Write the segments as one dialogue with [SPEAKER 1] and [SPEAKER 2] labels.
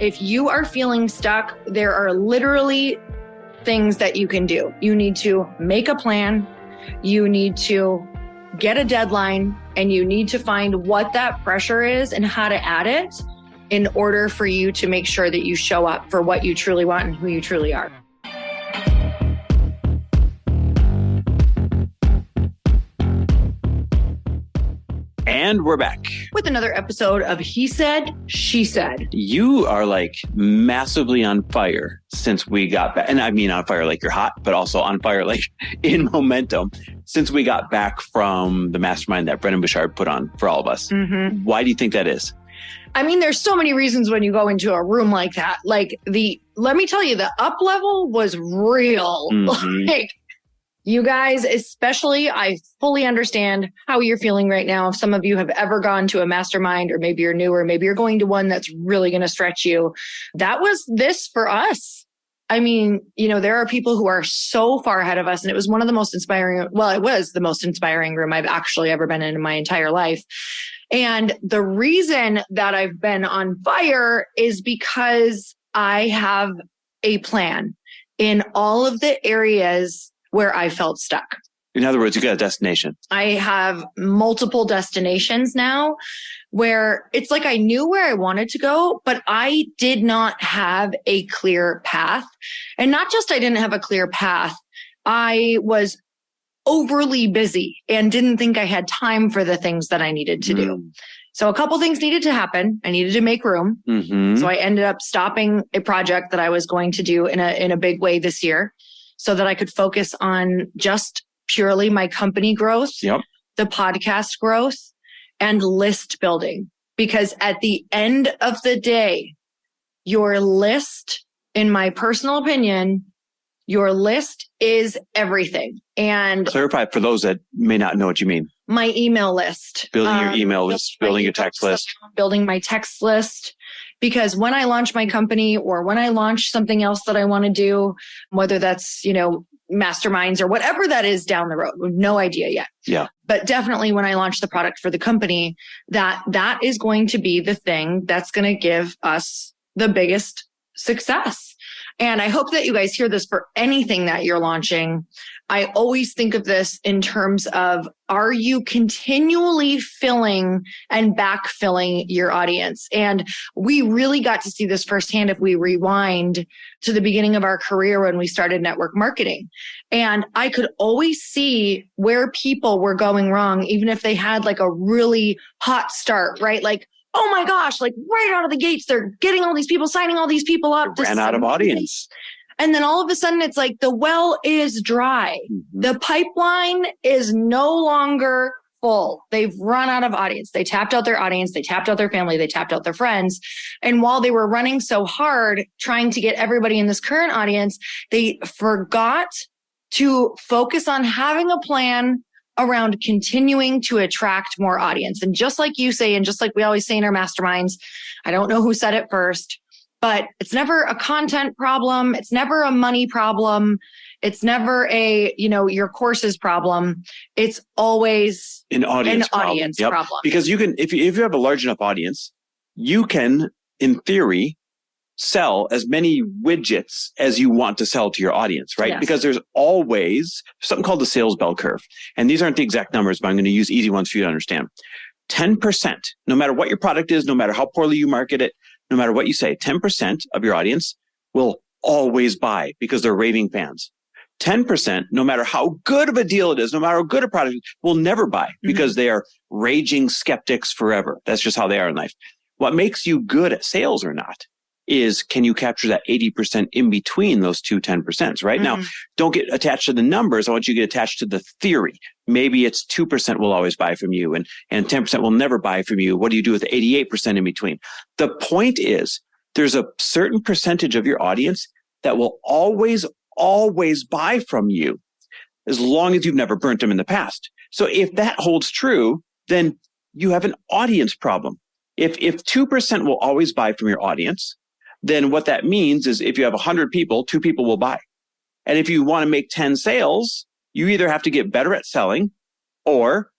[SPEAKER 1] If you are feeling stuck, there are literally things that you can do. You need to make a plan. You need to get a deadline, and you need to find what that pressure is and how to add it in order for you to make sure that you show up for what you truly want and who you truly are.
[SPEAKER 2] And we're back
[SPEAKER 1] with another episode of He Said, She Said.
[SPEAKER 2] You are like massively on fire since we got back. And I mean on fire like you're hot, but also on fire like in momentum since we got back from the mastermind that Brennan Bouchard put on for all of us. Mm-hmm. Why do you think that is?
[SPEAKER 1] I mean, there's so many reasons when you go into a room like that. Like let me tell you, the up level was real. Mm-hmm. Like, you guys, especially, I fully understand how you're feeling right now. If some of you have ever gone to a mastermind, or maybe you're new, or maybe you're going to one that's really going to stretch you. That was this for us. I mean, there are people who are so far ahead of us, and it was one of the most inspiring. Well, it was the most inspiring room I've actually ever been in my entire life. And the reason that I've been on fire is because I have a plan in all of the areas where I felt stuck.
[SPEAKER 2] In other words, you got a destination.
[SPEAKER 1] I have multiple destinations now where it's like I knew where I wanted to go, but I did not have a clear path. And not just I didn't have a clear path, I was overly busy and didn't think I had time for the things that I needed to do. So a couple things needed to happen. I needed to make room. Mm-hmm. So I ended up stopping a project that I was going to do in a big way this year, so that I could focus on just purely my company growth, the podcast growth, and list building. Because at the end of the day, your list, in my personal opinion, your list is everything. And
[SPEAKER 2] clarify for those that may not know what you mean.
[SPEAKER 1] My email list.
[SPEAKER 2] Building your email list, building your text list.
[SPEAKER 1] Building my text list. Because when I launch my company, or when I launch something else that I want to do, whether that's, masterminds or whatever that is down the road, we have no idea yet.
[SPEAKER 2] Yeah.
[SPEAKER 1] But definitely when I launch the product for the company, that is going to be the thing that's going to give us the biggest success. And I hope that you guys hear this for anything that you're launching. I always think of this in terms of, are you continually filling and backfilling your audience? And we really got to see this firsthand if we rewind to the beginning of our career when we started network marketing. And I could always see where people were going wrong, even if they had like a really hot start, right? Like, oh my gosh, like right out of the gates, they're getting all these people, signing all these people up.
[SPEAKER 2] Ran out of audience.
[SPEAKER 1] And then all of a sudden it's like the well is dry. Mm-hmm. The pipeline is no longer full. They've run out of audience. They tapped out their audience. They tapped out their family. They tapped out their friends. And while they were running so hard, trying to get everybody in this current audience, they forgot to focus on having a plan around continuing to attract more audience. And just like you say, and just like we always say in our masterminds, I don't know who said it first, but it's never a content problem. It's never a money problem. It's never a, your courses problem. It's always
[SPEAKER 2] an audience problem. Because you can, if you have a large enough audience, you can, in theory, sell as many widgets as you want to sell to your audience, right?
[SPEAKER 1] Yes.
[SPEAKER 2] Because there's always something called the sales bell curve. And these aren't the exact numbers, but I'm going to use easy ones for you to understand. 10%, no matter what your product is, no matter how poorly you market it, no matter what you say, 10% of your audience will always buy because they're raving fans. 10%, no matter how good of a deal it is, no matter how good a product is, will never buy because they are raging skeptics forever. That's just how they are in life. What makes you good at sales or not is, can you capture that 80% in between those two 10%, right? Now, don't get attached to the numbers. I want you to get attached to the theory. Maybe it's 2% will always buy from you and 10% will never buy from you. What do you do with the 88% in between? The point is, there's a certain percentage of your audience that will always buy from you as long as you've never burnt them in the past. So if that holds true, then you have an audience problem. If 2% will always buy from your audience, then what that means is if you have 100 people, 2 people will buy. And if you want to make 10 sales, you either have to get better at selling or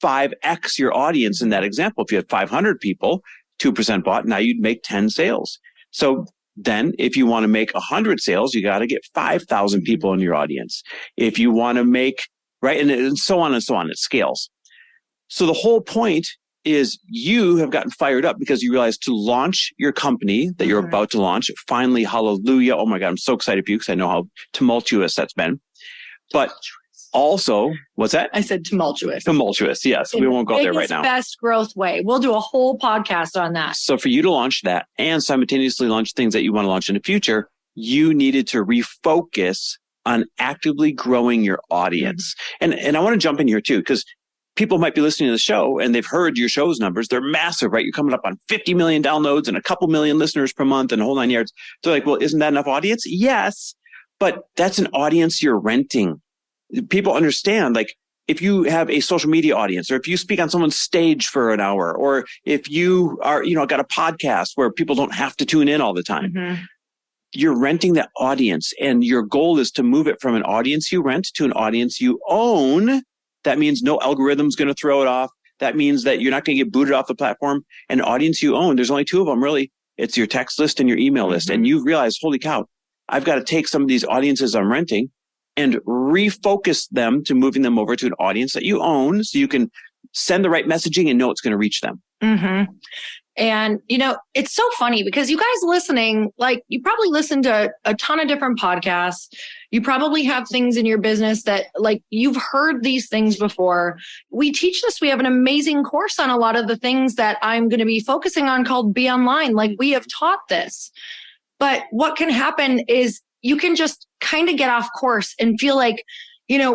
[SPEAKER 2] 5x your audience in that example. If you had 500 people, 2% bought, now you'd make 10 sales. So then if you want to make 100 sales, you got to get 5,000 people in your audience. If you want to make, right, and so on and so on, it scales. So the whole point is you have gotten fired up because you realize to launch your company that you're about to launch, finally, hallelujah. Oh my God, I'm so excited for you because I know how tumultuous that's been. But also, what's that?
[SPEAKER 1] I said tumultuous.
[SPEAKER 2] Tumultuous, yes. We won't go there right now.
[SPEAKER 1] Best growth way. We'll do a whole podcast on that.
[SPEAKER 2] So for you to launch that and simultaneously launch things that you want to launch in the future, you needed to refocus on actively growing your audience. And I want to jump in here too, because people might be listening to the show and they've heard your show's numbers. They're massive, right? You're coming up on 50 million downloads and a couple million listeners per month and a whole 9 yards. They're like, well, isn't that enough audience? Yes, but that's an audience you're renting. People understand, like, if you have a social media audience, or if you speak on someone's stage for an hour, or if you are, got a podcast where people don't have to tune in all the time, you're renting that audience. And your goal is to move it from an audience you rent to an audience you own. That means no algorithm's going to throw it off. That means that you're not going to get booted off the platform. An audience you own, there's only two of them, really. It's your text list and your email list. And you realize, holy cow, I've got to take some of these audiences I'm renting and refocus them to moving them over to an audience that you own so you can send the right messaging and know it's going to reach them.
[SPEAKER 1] And, it's so funny because you guys listening, like, you probably listen to a ton of different podcasts. You probably have things in your business that, like, you've heard these things before. We teach this. We have an amazing course on a lot of the things that I'm going to be focusing on called Be Online. Like, we have taught this. But what can happen is you can just kind of get off course and feel like,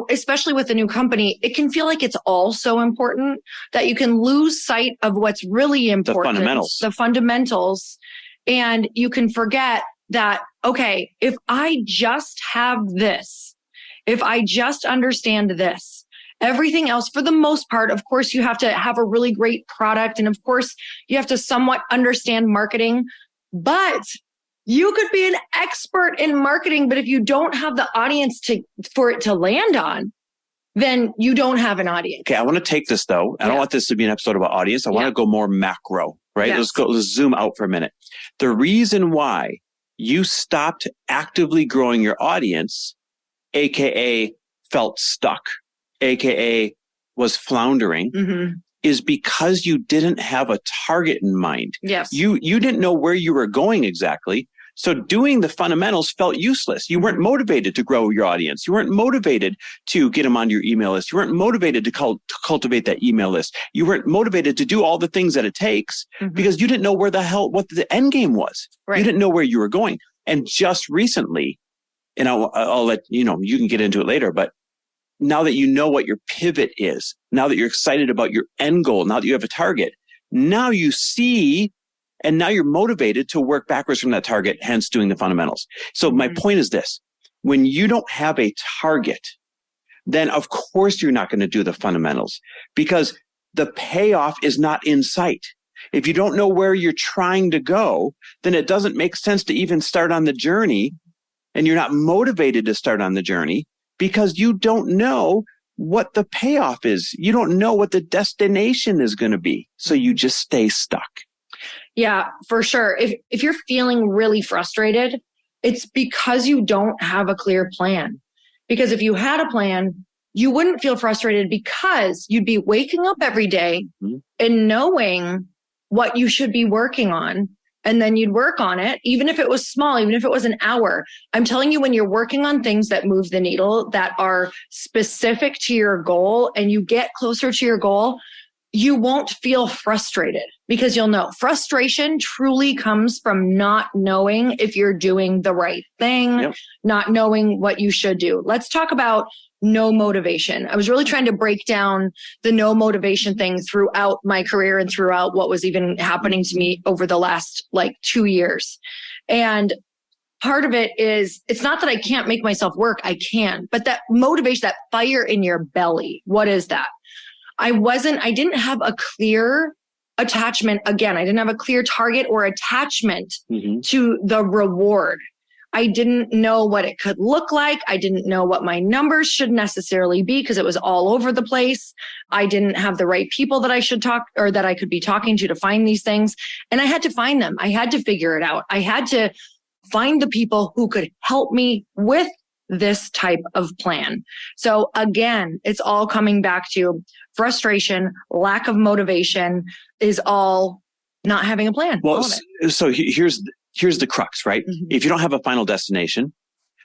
[SPEAKER 1] especially with a new company, it can feel like it's all so important that you can lose sight of what's really important. The fundamentals. And you can forget that, okay, if I just have this, if I just understand this, everything else, for the most part, of course, you have to have a really great product. And of course, you have to somewhat understand marketing, but you could be an expert in marketing, but if you don't have the audience for it to land on, then you don't have an audience. Okay,
[SPEAKER 2] I want to take this though. I don't want this to be an episode about audience. I want to go more macro, right? Yes. Let's zoom out for a minute. The reason why you stopped actively growing your audience, AKA felt stuck, AKA was floundering, is because you didn't have a target in mind.
[SPEAKER 1] Yes.
[SPEAKER 2] You didn't know where you were going exactly. So doing the fundamentals felt useless. You weren't motivated to grow your audience. You weren't motivated to get them on your email list. You weren't motivated to cultivate that email list. You weren't motivated to do all the things that it takes because you didn't know what the end game was. Right. You didn't know where you were going. And just recently, and I'll let you can get into it later, but now that you know what your pivot is, now that you're excited about your end goal, now that you have a target, now you see, and now you're motivated to work backwards from that target, hence doing the fundamentals. So my point is this: when you don't have a target, then of course you're not going to do the fundamentals because the payoff is not in sight. If you don't know where you're trying to go, then it doesn't make sense to even start on the journey, and you're not motivated to start on the journey because you don't know what the payoff is. You don't know what the destination is going to be. So you just stay stuck.
[SPEAKER 1] Yeah, for sure. If you're feeling really frustrated, it's because you don't have a clear plan. Because if you had a plan, you wouldn't feel frustrated because you'd be waking up every day and knowing what you should be working on. And then you'd work on it, even if it was small, even if it was an hour. I'm telling you, when you're working on things that move the needle, that are specific to your goal, and you get closer to your goal, you won't feel frustrated because you'll know. Frustration truly comes from not knowing if you're doing the right thing, not knowing what you should do. Let's talk about no motivation. I was really trying to break down the no motivation thing throughout my career and throughout what was even happening to me over the last 2 years. And part of it is, it's not that I can't make myself work. I can, but that motivation, that fire in your belly, what is that? I didn't have a clear attachment. Again, I didn't have a clear target or attachment to the reward. I didn't know what it could look like. I didn't know what my numbers should necessarily be because it was all over the place. I didn't have the right people that I should talk or that I could be talking to find these things. And I had to find them. I had to figure it out. I had to find the people who could help me with this type of plan. So again, it's all coming back to frustration, lack of motivation is all not having a plan.
[SPEAKER 2] Well, so here's the crux, right? Mm-hmm. If you don't have a final destination,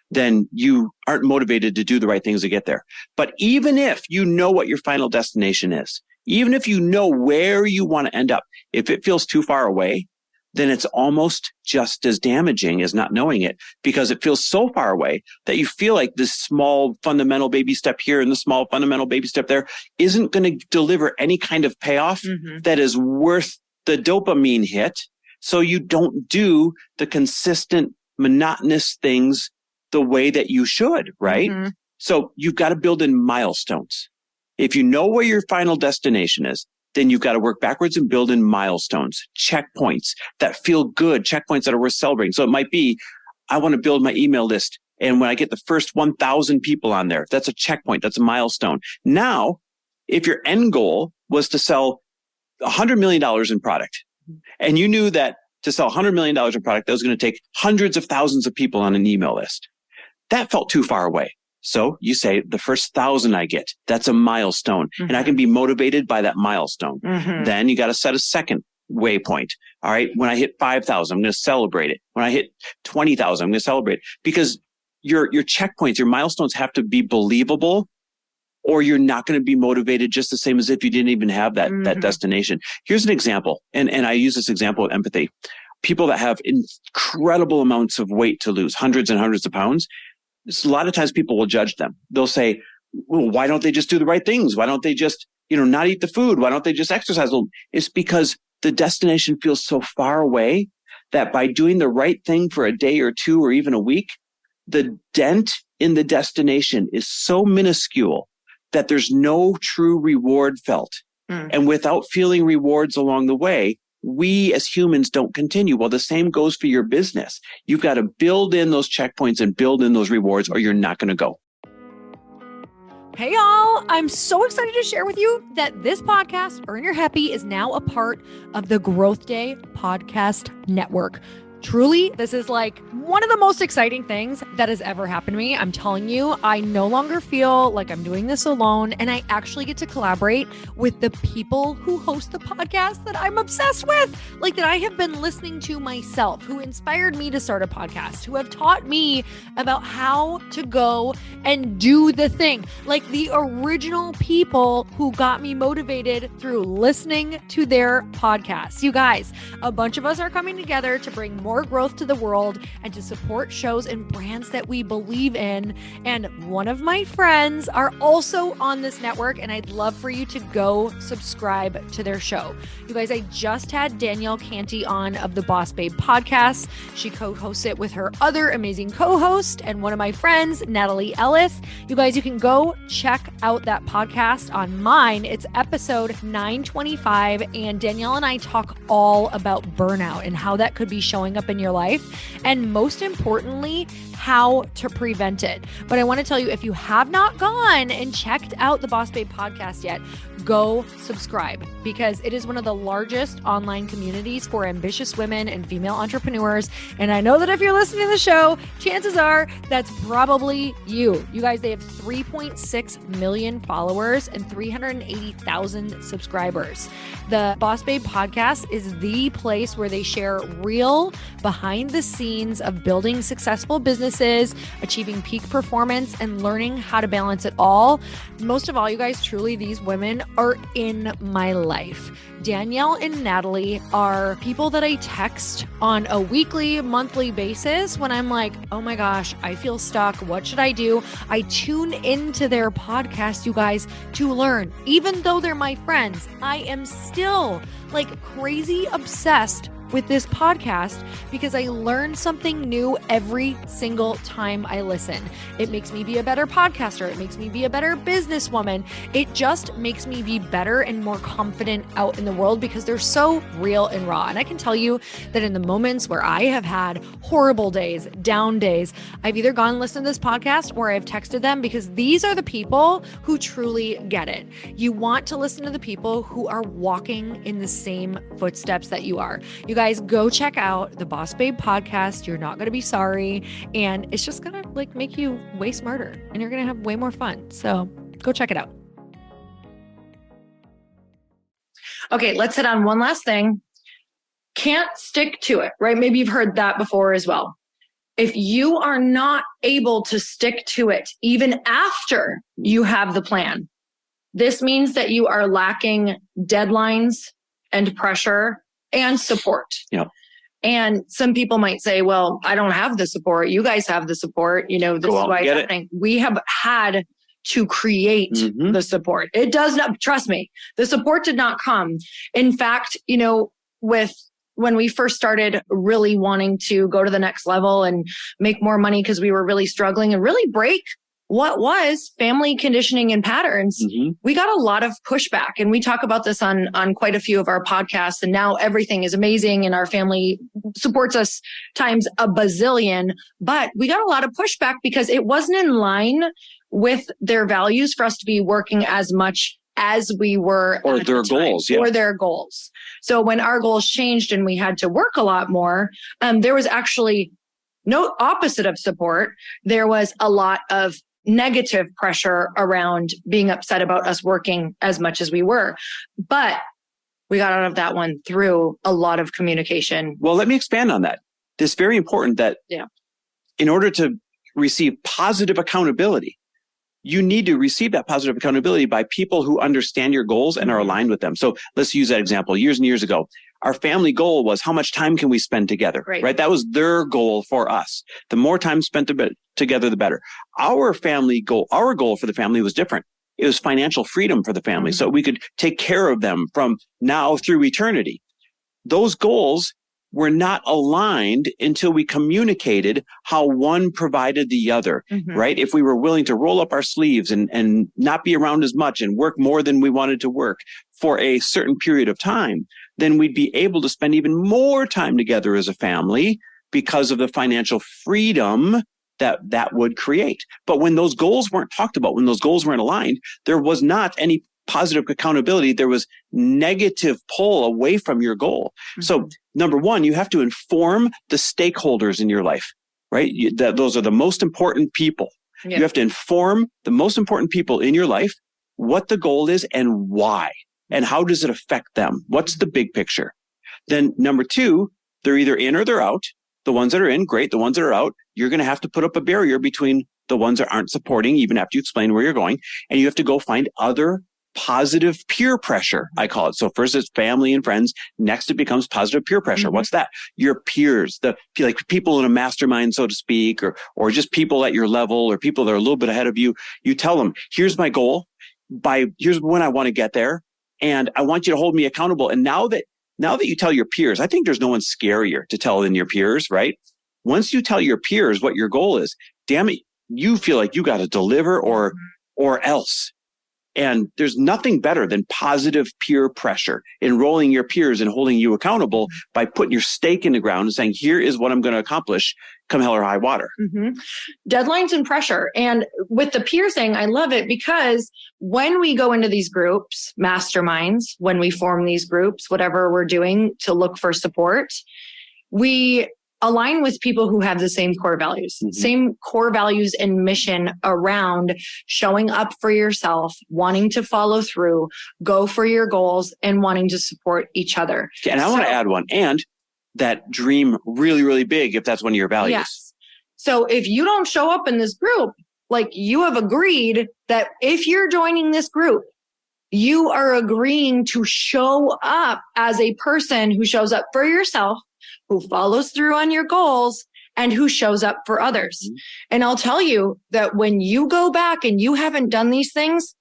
[SPEAKER 2] then you aren't motivated to do the right things to get there. But even if you know what your final destination is, even if you know where you want to end up, if it feels too far away, then it's almost just as damaging as not knowing it, because it feels so far away that you feel like this small fundamental baby step here and the small fundamental baby step there isn't going to deliver any kind of payoff that is worth the dopamine hit. So you don't do the consistent, monotonous things the way that you should, right? Mm-hmm. So you've got to build in milestones. If you know where your final destination is, then you've got to work backwards and build in milestones, checkpoints that feel good, checkpoints that are worth celebrating. So it might be, I want to build my email list. And when I get the first 1,000 people on there, that's a checkpoint. That's a milestone. Now, if your end goal was to sell $100 million in product, and you knew that to sell $100 million in product, that was going to take hundreds of thousands of people on an email list, that felt too far away. So you say the first 1,000 I get, that's a milestone. And I can be motivated by that milestone. Then you got to set a second waypoint. All right. When I hit 5,000, I'm going to celebrate it. When I hit 20,000, I'm going to celebrate it, because your checkpoints, your milestones have to be believable, or you're not going to be motivated just the same as if you didn't even have that destination. Here's an example. And I use this example with empathy. People that have incredible amounts of weight to lose, hundreds and hundreds of pounds. A lot of times people will judge them. They'll say, well, why don't they just do the right things? Why don't they just, not eat the food? Why don't they just exercise? Well, it's because the destination feels so far away that by doing the right thing for a day or two or even a week, the dent in the destination is so minuscule that there's no true reward felt. And without feeling rewards along the way, we as humans don't continue. Well, the same goes for your business. You've got to build in those checkpoints and build in those rewards, or you're not going to go.
[SPEAKER 3] Hey, y'all. I'm so excited to share with you that this podcast, Earn Your Happy, is now a part of the Growth Day Podcast Network. Truly, this is like one of the most exciting things that has ever happened to me. I'm telling you, I no longer feel like I'm doing this alone, and I actually get to collaborate with the people who host the podcast that I'm obsessed with, like that I have been listening to myself, who inspired me to start a podcast, who have taught me about how to go and do the thing, like the original people who got me motivated through listening to their podcasts. You guys, a bunch of us are coming together to bring more growth to the world and to support shows and brands that we believe in. And one of my friends are also on this network, and I'd love for you to go subscribe to their show. You guys, I just had Danielle Canty on of the Boss Babe podcast. She co-hosts it with her other amazing co-host and one of my friends, Natalie Ellis. You guys, you can go check out that podcast on mine. It's episode 925, and Danielle and I talk all about burnout and how that could be showing up in your life, and most importantly, how to prevent it. But I want to tell you, if you have not gone and checked out the Boss Babe podcast yet, go subscribe, because it is one of the largest online communities for ambitious women and female entrepreneurs. And I know that if you're listening to the show, chances are that's probably you. You guys, they have 3.6 million followers and 380,000 subscribers. The Boss Babe podcast is the place where they share real behind the scenes of building successful businesses, achieving peak performance, and learning how to balance it all. Most of all, you guys, truly, these women are in my life. Danielle and Natalie are people that I text on a weekly, monthly basis when I'm like, oh my gosh, I feel stuck. What should I do? I tune into their podcast, you guys, to learn. Even though they're my friends, I am still like crazy obsessed with this podcast because I learn something new every single time I listen. It makes me be a better podcaster. It makes me be a better businesswoman. It just makes me be better and more confident out in the world because they're so real and raw. And I can tell you that in the moments where I have had horrible days, down days, I've either gone and listened to this podcast or I've texted them because these are the people who truly get it. You want to listen to the people who are walking in the same footsteps that you are. You guys go check out the Boss Babe podcast. You're not going to be sorry. And it's just going to make you way smarter and you're going to have way more fun. So go check it out.
[SPEAKER 1] Okay, let's hit on one last thing. Can't stick to it, right? Maybe you've heard that before as well. If you are not able to stick to it, even after you have the plan, this means that you are lacking deadlines and pressure and support.
[SPEAKER 2] Yep.
[SPEAKER 1] And some people might say, well, I don't have the support. You guys have the support. This is why it's happening. We have had to create the support. It does not, trust me, the support did not come. In fact, when we first started really wanting to go to the next level and make more money because we were really struggling and really break what was family conditioning and patterns, we got a lot of pushback. And we talk about this on quite a few of our podcasts. And now everything is amazing and our family supports us times a bazillion. But we got a lot of pushback because it wasn't in line with their values for us to be working as much as we were
[SPEAKER 2] or their goals,
[SPEAKER 1] or their goals. So when our goals changed and we had to work a lot more, there was actually no opposite of support. There was a lot of negative pressure around being upset about us working as much as we were. But we got out of that one through a lot of communication.
[SPEAKER 2] Well, let me expand on that. It's very important that in order to receive positive accountability, you need to receive that positive accountability by people who understand your goals and are aligned with them. So let's use that example. Years and years ago, our family goal was how much time can we spend together, right? That was their goal for us. The more time spent together, the better. Our goal for the family was different. It was financial freedom for the family. So we could take care of them from now through eternity. Those goals were not aligned until we communicated how one provided the other, right? If we were willing to roll up our sleeves and not be around as much and work more than we wanted to work for a certain period of time, then we'd be able to spend even more time together as a family because of the financial freedom that would create. But when those goals weren't talked about, when those goals weren't aligned, there was not any positive accountability. There was negative pull away from your goal. So number one, you have to inform the stakeholders in your life, right? Those are the most important people. You have to inform the most important people in your life what the goal is and why, and how does it affect them? What's the big picture? Then number two, they're either in or they're out. The ones that are in, great. The ones that are out, you're going to have to put up a barrier between the ones that aren't supporting, even after you explain where you're going. And you have to go find other positive peer pressure, I call it. So first it's family and friends. Next, it becomes positive peer pressure. What's that? Your peers, like people in a mastermind, so to speak, or just people at your level or people that are a little bit ahead of you. You tell them, here's my goal. Here's when I want to get there. And I want you to hold me accountable. And now that you tell your peers, I think there's no one scarier to tell than your peers, right? Once you tell your peers what your goal is, damn it, you feel like you got to deliver or else. And there's nothing better than positive peer pressure, enrolling your peers and holding you accountable by putting your stake in the ground and saying, here is what I'm going to accomplish come hell or high water.
[SPEAKER 1] Deadlines and pressure. And with the peer thing, I love it because when we go into these groups, masterminds, when we form these groups, whatever we're doing to look for support, we align with people who have the same core values, same core values and mission around showing up for yourself, wanting to follow through, go for your goals, and wanting to support each other.
[SPEAKER 2] And I want to add one, and that dream really, really big if that's one of your values.
[SPEAKER 1] Yes. So if you don't show up in this group, like you have agreed that if you're joining this group, you are agreeing to show up as a person who shows up for yourself, who follows through on your goals, and who shows up for others. And I'll tell you that when you go back and you haven't done these things,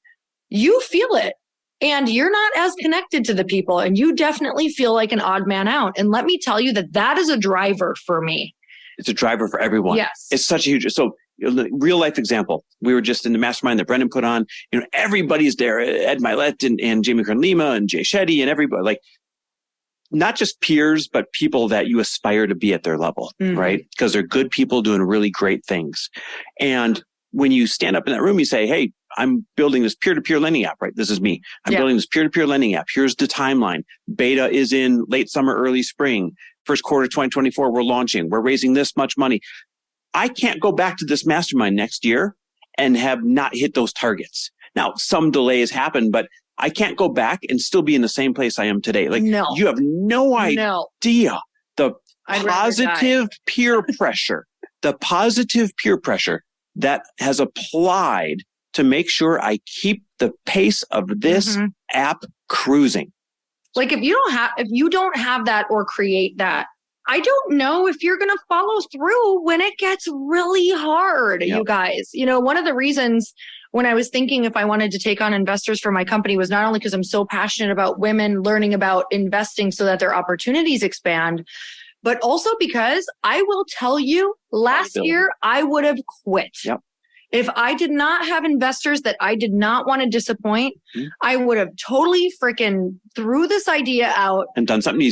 [SPEAKER 1] you feel it. And you're not as connected to the people, and you definitely feel like an odd man out. And let me tell you that is a driver for me.
[SPEAKER 2] It's a driver for everyone.
[SPEAKER 1] Yes.
[SPEAKER 2] It's such a huge, so real life example. We were just in the mastermind that Brendan put on, everybody's there, Ed Milet and Jamie Kern-Lima and Jay Shetty and everybody, like not just peers, but people that you aspire to be at their level, right? Because they're good people doing really great things. And when you stand up in that room, you say, hey, I'm building this peer-to-peer lending app, right? This is me. I'm building this peer-to-peer lending app. Here's the timeline. Beta is in late summer, early spring. First quarter 2024, we're launching. We're raising this much money. I can't go back to this mastermind next year and have not hit those targets. Now, some delays happen, but I can't go back and still be in the same place I am today. Like, you have no idea the positive peer pressure, that has applied to make sure I keep the pace of this app cruising.
[SPEAKER 1] Like if you don't have that or create that, I don't know if you're going to follow through when it gets really hard, you guys. One of the reasons when I was thinking if I wanted to take on investors for my company was not only because I'm so passionate about women learning about investing so that their opportunities expand, but also because I will tell you, last year, I would have quit.
[SPEAKER 2] Yep.
[SPEAKER 1] If I did not have investors that I did not want to disappoint, I would have totally freaking threw this idea out.
[SPEAKER 2] And done something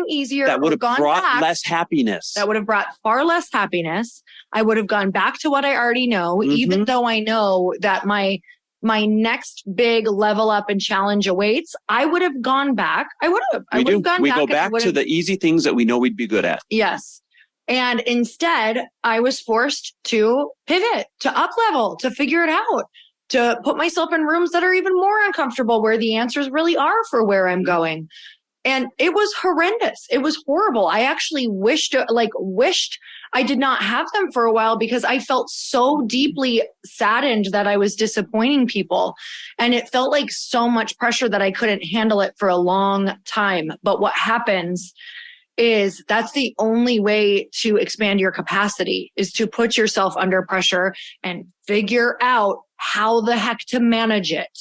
[SPEAKER 2] easier.
[SPEAKER 1] That
[SPEAKER 2] would have brought less happiness.
[SPEAKER 1] That would have brought far less happiness. I would have gone back to what I already know, even though I know that my next big level up and challenge awaits. I would have gone back.
[SPEAKER 2] We go back to the easy things that we know we'd be good at.
[SPEAKER 1] Yes. And instead, I was forced to pivot, to up level, to figure it out, to put myself in rooms that are even more uncomfortable where the answers really are for where I'm going. And it was horrendous. It was horrible. I actually wished I did not have them for a while because I felt so deeply saddened that I was disappointing people. And it felt like so much pressure that I couldn't handle it for a long time. But what happens is that's the only way to expand your capacity, is to put yourself under pressure and figure out how the heck to manage it.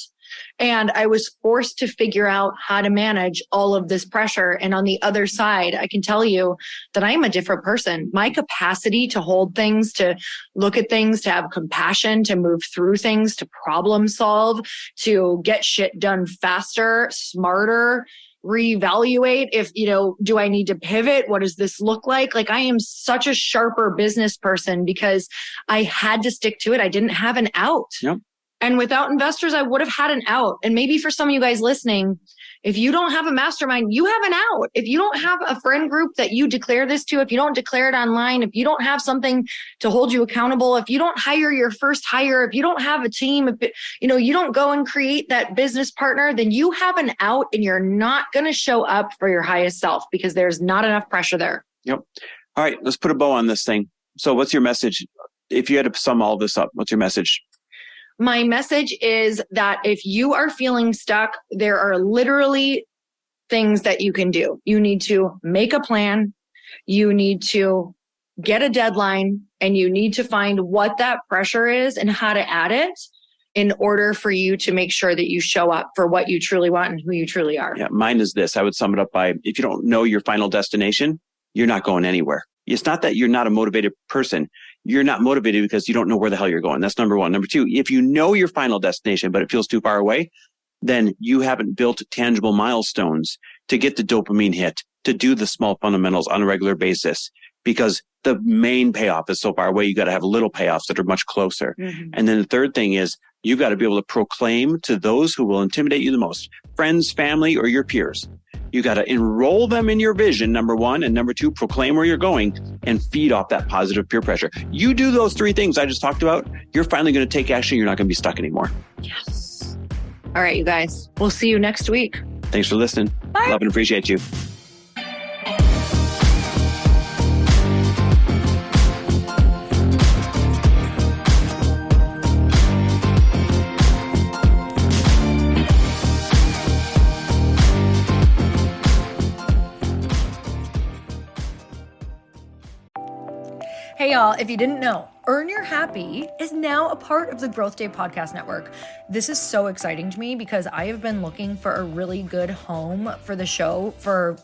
[SPEAKER 1] And I was forced to figure out how to manage all of this pressure. And on the other side, I can tell you that I am a different person. My capacity to hold things, to look at things, to have compassion, to move through things, to problem solve, to get shit done faster, smarter, reevaluate if, do I need to pivot? What does this look like? Like I am such a sharper business person because I had to stick to it. I didn't have an out.
[SPEAKER 2] Yep.
[SPEAKER 1] And without investors, I would have had an out. And maybe for some of you guys listening, if you don't have a mastermind, you have an out. If you don't have a friend group that you declare this to, if you don't declare it online, if you don't have something to hold you accountable, if you don't hire your first hire, if you don't have a team, if you don't go and create that business partner, then you have an out and you're not going to show up for your highest self because there's not enough pressure there.
[SPEAKER 2] Yep. All right, let's put a bow on this thing. So what's your message? If you had to sum all this up, what's your message?
[SPEAKER 1] My message is that if you are feeling stuck, there are literally things that you can do. You need to make a plan. You need to get a deadline, and you need to find what that pressure is and how to add it in order for you to make sure that you show up for what you truly want and who you truly are.
[SPEAKER 2] Yeah, mine is this. I would sum it up by, if you don't know your final destination, you're not going anywhere. It's not that you're not a motivated person. You're not motivated because you don't know where the hell you're going. That's number one. Number two, if you know your final destination, but it feels too far away, then you haven't built tangible milestones to get the dopamine hit, to do the small fundamentals on a regular basis, because the main payoff is so far away. You got to have little payoffs that are much closer. Mm-hmm. And then the third thing is you've got to be able to proclaim to those who will intimidate you the most, friends, family, or your peers. You got to enroll them in your vision, number one. And number two, proclaim where you're going and feed off that positive peer pressure. You do those three things I just talked about, you're finally going to take action. You're not going to be stuck anymore.
[SPEAKER 1] Yes. All right, you guys. We'll see you next week.
[SPEAKER 2] Thanks for listening.
[SPEAKER 1] Bye.
[SPEAKER 2] Love and appreciate you.
[SPEAKER 3] Hey y'all, if you didn't know, Earn Your Happy is now a part of the Growth Day Podcast Network. This is so exciting to me because I have been looking for a really good home for the show for,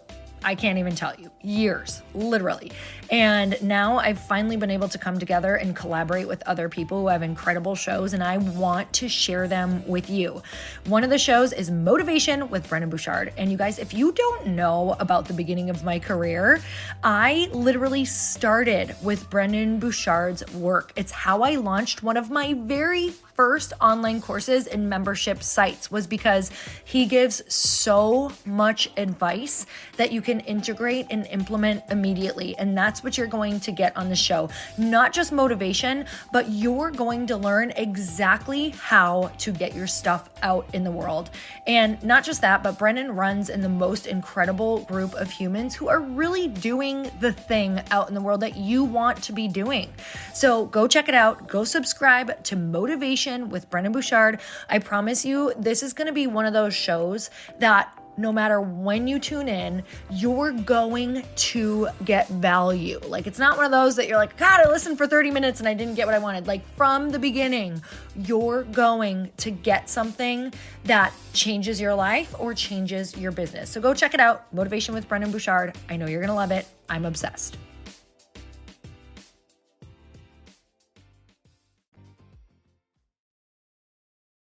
[SPEAKER 3] I can't even tell you, years, literally. And now I've finally been able to come together and collaborate with other people who have incredible shows, and I want to share them with you. One of the shows is Motivation with Brendon Burchard. And you guys, if you don't know about the beginning of my career, I literally started with Brendon Burchard's work. It's how I launched one of my very first online courses and membership sites, was because he gives so much advice that you can integrate and implement immediately. And that's what you're going to get on the show. Not just motivation, but you're going to learn exactly how to get your stuff out in the world. And not just that, but Brendon runs in the most incredible group of humans who are really doing the thing out in the world that you want to be doing. So go check it out. Go subscribe to Motivation with Brendon Burchard. I promise you, this is going to be one of those shows that no matter when you tune in, you're going to get value. Like, it's not one of those that you're like, God, I listened for 30 minutes and I didn't get what I wanted. Like, from the beginning, you're going to get something that changes your life or changes your business. So go check it out. Motivation with Brendon Burchard. I know you're going to love it. I'm obsessed.